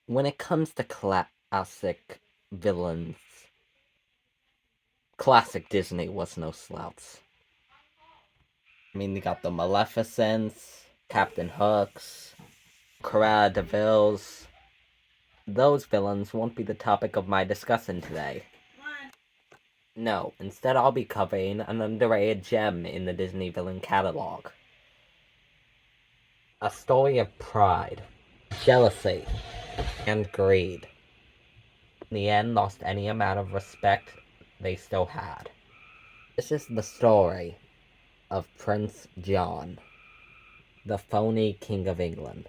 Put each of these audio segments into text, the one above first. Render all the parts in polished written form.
When it comes to classic villains, classic Disney was no slouch. I mean, you got the Maleficents, Captain Hooks, Cruella de Vil's. Those villains won't be the topic of my discussion today. No, instead I'll be covering an underrated gem in the Disney villain catalog. A story of pride, jealousy, and greed. In the end, lost any amount of respect they still had. This is the story of Prince John, the phony King of England.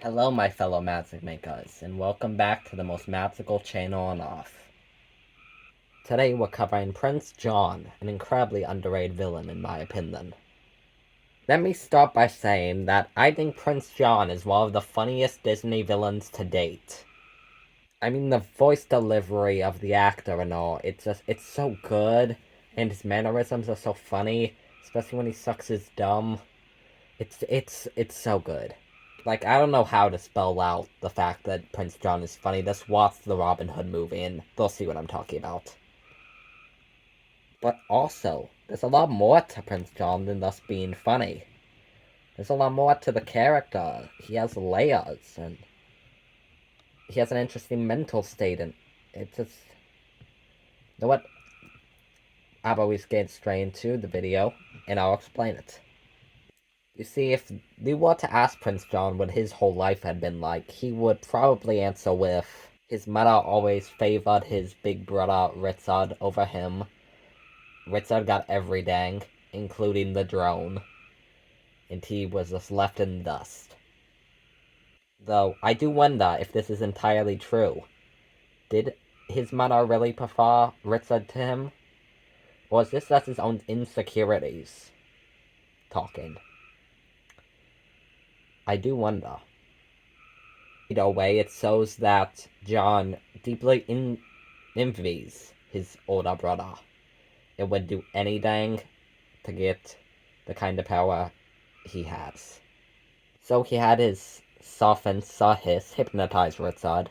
Hello, my fellow magic makers, and welcome back to the most magical channel on Earth. Today we're covering Prince John, an incredibly underrated villain in my opinion. Let me start by saying that I think Prince John is one of the funniest Disney villains to date. I mean, the voice delivery of the actor and all, it's so good, and his mannerisms are so funny, especially when he sucks his dumb. It's so good. Like, I don't know how to spell out the fact that Prince John is funny. Just watch the Robin Hood movie and they'll see what I'm talking about. But also, there's a lot more to Prince John than just being funny. There's a lot more to the character. He has layers, and he has an interesting mental state, and it's just... You know what? I've always get straight into the video, and I'll explain it. You see, if you were to ask Prince John what his whole life had been like, he would probably answer with his mother always favored his big brother Richard over him. Richard got everything, including the drone, and he was just left in dust. Though, I do wonder if this is entirely true. Did his mother really prefer Richard to him? Or is this just his own insecurities talking? I do wonder. Either way, it shows that John deeply envies his older brother and would do anything to get the kind of power he has. So he had his softened Sahis hypnotize Richard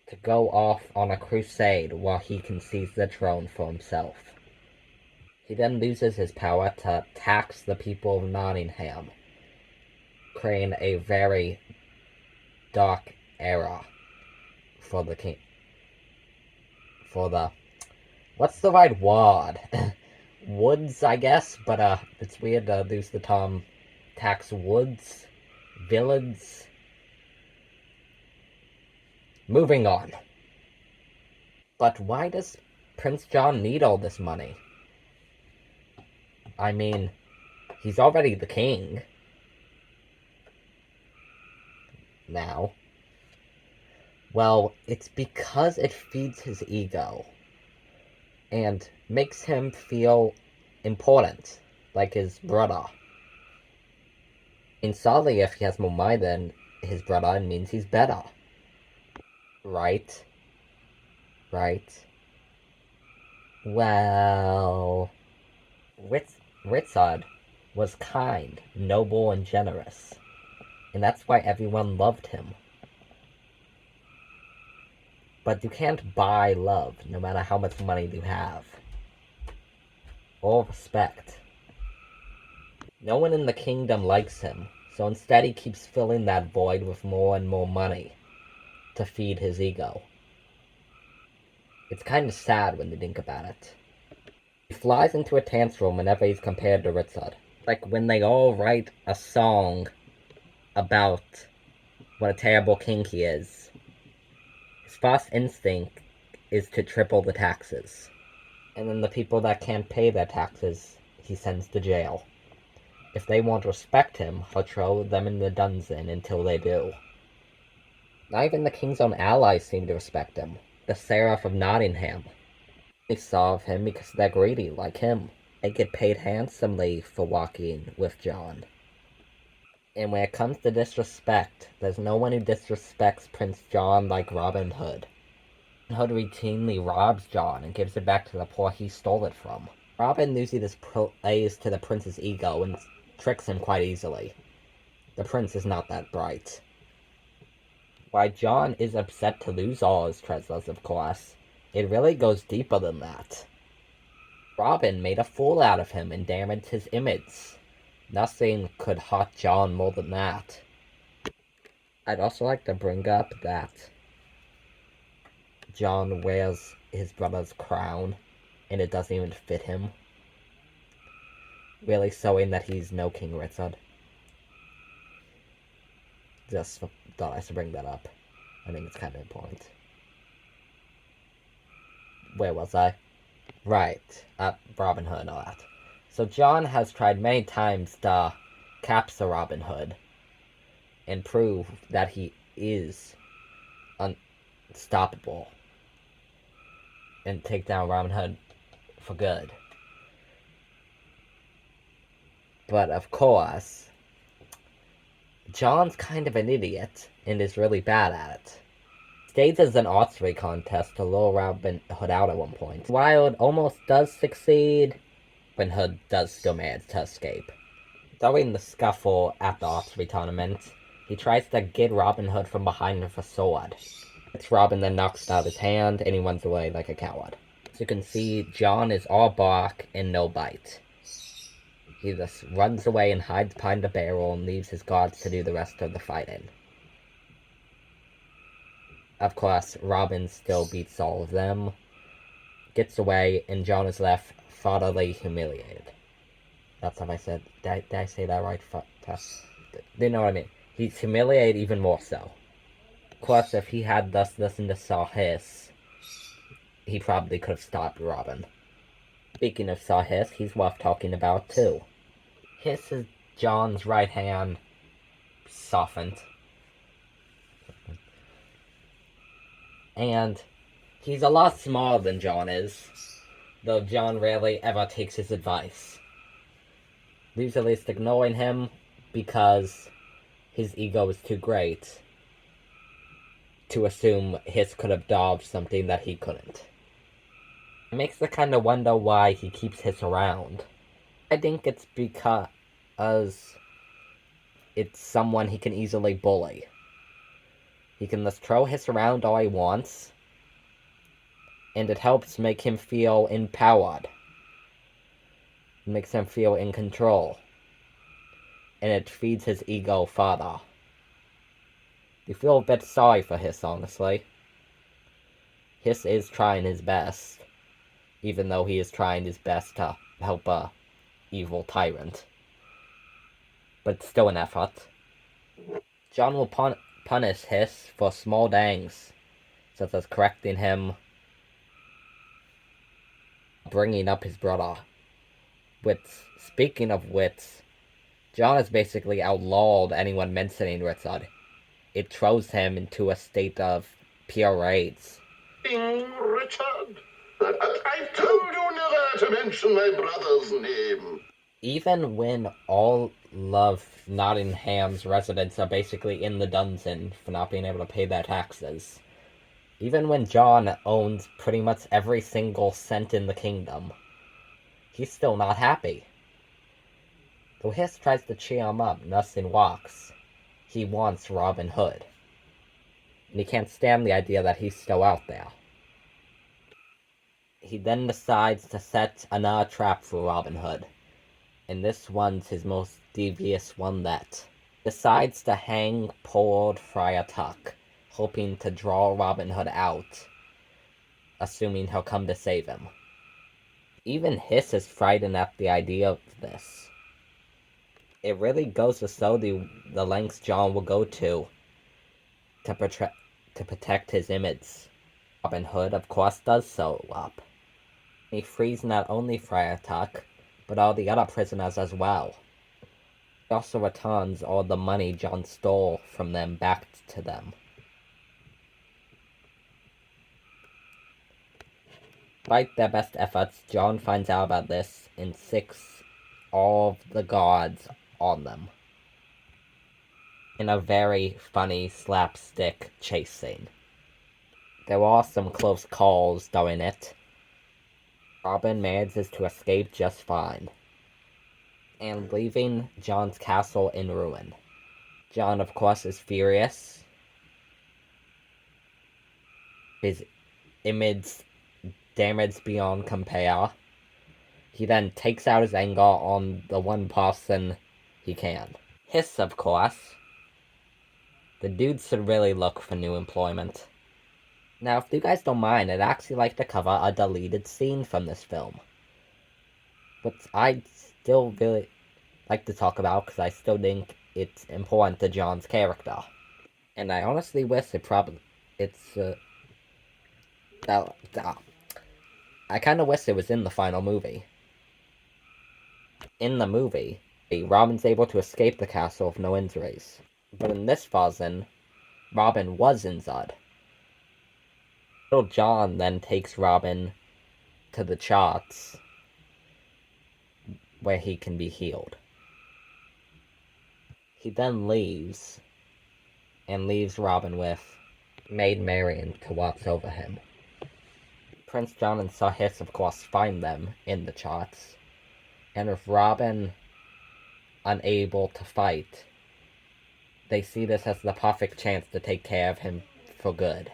to go off on a crusade while he can seize the throne for himself. He then loses his power to tax the people of Nottingham, creating a very dark era for the king. For the... What's the right word? Woods, I guess, but it's weird to lose the term tax woods, villains. Moving on. But why does Prince John need all this money? I mean, he's already the king. Now. Well, it's because it feeds his ego. And makes him feel important, like his brother. And sadly, if he has more money than his brother, it means he's better. Right? Right? Well... Richard was kind, noble, and generous. And that's why everyone loved him. But you can't buy love, no matter how much money you have. Or respect. No one in the kingdom likes him, so instead he keeps filling that void with more and more money to feed his ego. It's kind of sad when you think about it. He flies into a tantrum whenever he's compared to Richard. Like when they all write a song about what a terrible king he is. His first instinct is to triple the taxes. And then the people that can't pay their taxes, he sends to jail. If they won't respect him, he'll throw them in the dungeon until they do. Not even the king's own allies seem to respect him. The Sheriff of Nottingham. They starve him because they're greedy, like him. They get paid handsomely for walking with John. And when it comes to disrespect, there's no one who disrespects Prince John like Robin Hood. Hood routinely robs John and gives it back to the poor he stole it from. Robin usually just plays to the prince's ego and tricks him quite easily. The prince is not that bright. Why John is upset to lose all his treasures, of course. It really goes deeper than that. Robin made a fool out of him and damaged his image. Nothing could hurt John more than that. I'd also like to bring up that John wears his brother's crown, and it doesn't even fit him. Really showing that he's no King Richard. Just thought I should bring that up. I think it's kind of important. Where was I? Right, Robin Hood and all that. So John has tried many times to capture Robin Hood and prove that he is unstoppable and take down Robin Hood for good. But of course, John's kind of an idiot and is really bad at it. Stages an archery contest to lure Robin Hood out at one point. Wild almost does succeed, Robin Hood does still manage to escape. During the scuffle at the archery tournament, he tries to get Robin Hood from behind with a sword. It's Robin then knocks it out of his hand, and he runs away like a coward. As you can see, John is all bark and no bite. He just runs away and hides behind the barrel and leaves his guards to do the rest of the fighting. Of course, Robin still beats all of them, gets away, and John is left fatally humiliated. That's how I said. Did I say that right? You know what I mean. He's humiliated even more so. Of course, if he had thus listened to Sir-Hiss, he probably could have stopped Robin. Speaking of Sir-Hiss, he's worth talking about too. Hiss is John's right hand softened. And he's a lot smaller than John is, though John rarely ever takes his advice. Usually it's ignoring him because his ego is too great to assume Hiss could have dodged something that he couldn't. It makes me kind of wonder why he keeps Hiss around. I think it's because it's someone he can easily bully. He can just throw Hiss around all he wants, and it helps make him feel empowered. It makes him feel in control. And it feeds his ego further. You feel a bit sorry for Hiss, honestly. Hiss is trying his best, even though he is trying his best to help a evil tyrant. But it's still an effort. John will punish Hiss for small things, such as correcting him, bringing up his brother. Speaking of wits, John has basically outlawed anyone mentioning Richard. It throws him into a state of pure rage. King Richard? I told you never to mention my brother's name. Even when all of Nottingham's residents are basically in the dungeon for not being able to pay their taxes. Even when John owns pretty much every single cent in the kingdom. He's still not happy. Though Hiss tries to cheer him up, nothing works. He wants Robin Hood. And he can't stand the idea that he's still out there. He then decides to set another trap for Robin Hood. And this one's his most devious one yet. Decides to hang poor old Friar Tuck, hoping to draw Robin Hood out, assuming he'll come to save him. Even Hiss is frightened at the idea of this. It really goes to show the lengths John will go to protect his image. Robin Hood, of course, does sew up. He frees not only Friar Tuck, but all the other prisoners as well. He also returns all the money John stole from them back to them. Despite their best efforts, John finds out about this and sicks all of the guards on them. In a very funny slapstick chase scene. There are some close calls during it. Robin manages to escape just fine, and leaving John's castle in ruin. John, of course, is furious, his image damaged beyond compare. He then takes out his anger on the one person he can. Hiss, of course. The dude should really look for new employment. Now, if you guys don't mind, I'd actually like to cover a deleted scene from this film. But I'd still really like to talk about because I still think it's important to John's character. And I honestly wish I kind of wish it was in the final movie. In the movie, Robin's able to escape the castle with no injuries. But in this version, Robin was injured. Little John then takes Robin to the charts where he can be healed. He then leaves, and leaves Robin with Maid Marian to watch over him. Prince John and Sir Hiss, of course, find them in the charts, and with Robin unable to fight, they see this as the perfect chance to take care of him for good.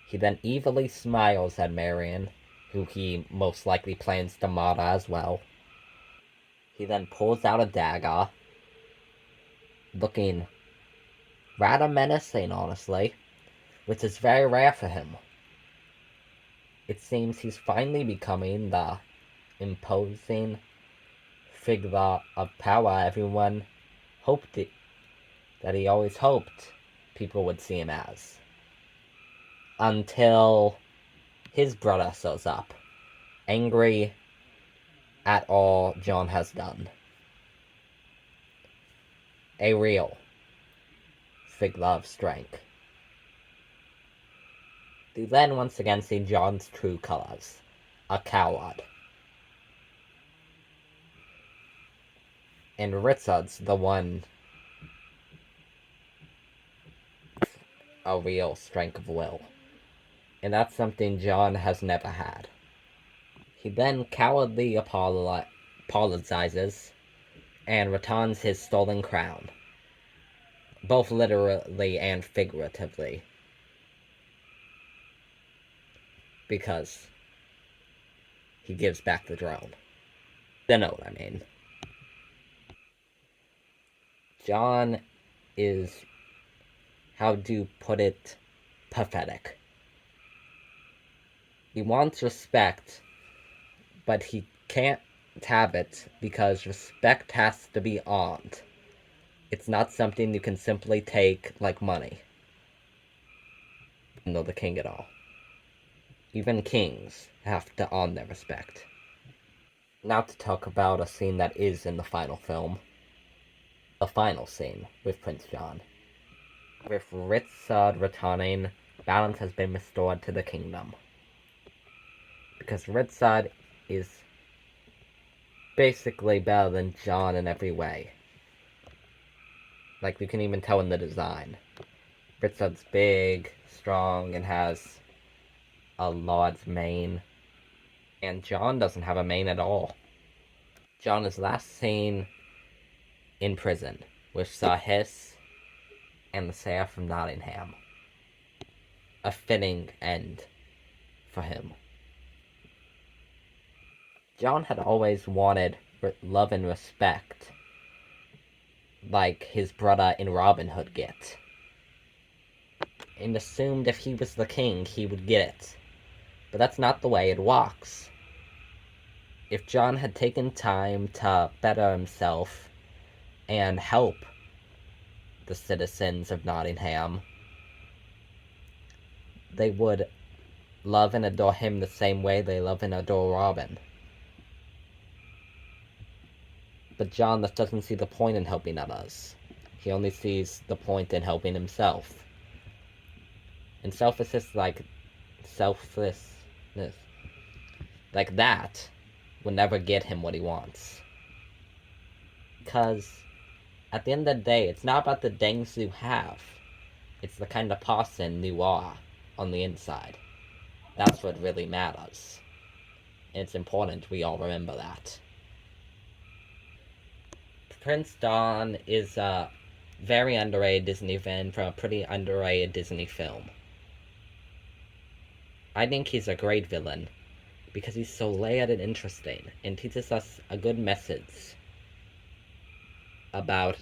He then evilly smiles at Marian, who he most likely plans to murder as well. He then pulls out a dagger, looking rather menacing, honestly, which is very rare for him. It seems he's finally becoming the imposing figure of power everyone that he always hoped people would see him as. Until his brother shows up, angry at all John has done. A real figure of strength. We then once again see John's true colors, a coward. And Richard's the one a real strength of will. And that's something John has never had. He then cowardly apologizes and returns his stolen crown, both literally and figuratively, because he gives back the throne. You know what I mean. John is, how to put it, pathetic. He wants respect, but he can't have it because respect has to be earned. It's not something you can simply take like money. No, the king at all. Even kings have to earn their respect. Now to talk about a scene that is in the final film. The final scene with Prince John. With Richard returning, balance has been restored to the kingdom. Because Richard is basically better than John in every way. Like, you can even tell in the design. Richard's big, strong, and has a large mane. And John doesn't have a mane at all. John is last seen in prison with Sir Hiss and the Sheriff from Nottingham. A fitting end for him. John had always wanted love and respect, like his brother in Robin Hood get, and assumed if he was the king, he would get it. But that's not the way it works. If John had taken time to better himself and help the citizens of Nottingham, they would love and adore him the same way they love and adore Robin. But John just doesn't see the point in helping others. He only sees the point in helping himself. And selfishness like that will never get him what he wants. Because at the end of the day, it's not about the things you have. It's the kind of person you are on the inside. That's what really matters. And it's important we all remember that. Prince John is a very underrated Disney villain from a pretty underrated Disney film. I think he's a great villain because he's so layered and interesting and teaches us a good message about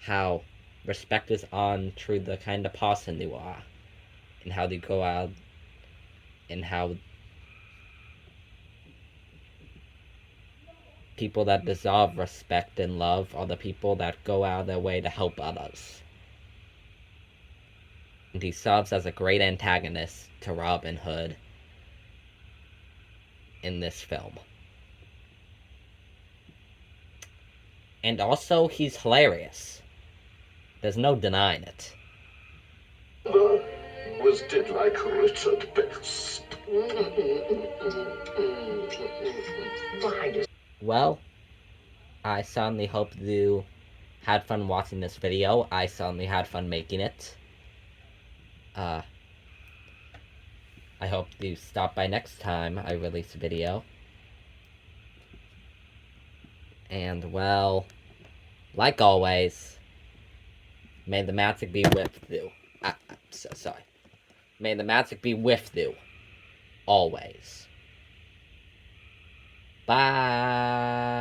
how respect is on through the kind of person you are and how they go out and how people that deserve respect and love are the people that go out of their way to help others. And he serves as a great antagonist to Robin Hood in this film. And also, he's hilarious. There's no denying it. Was did like Richard best. Well, I certainly hope you had fun watching this video. I certainly had fun making it. I hope you stop by next time I release a video. And, well, like always, may the magic be with you. I'm so sorry. May the magic be with you. Always. Bye.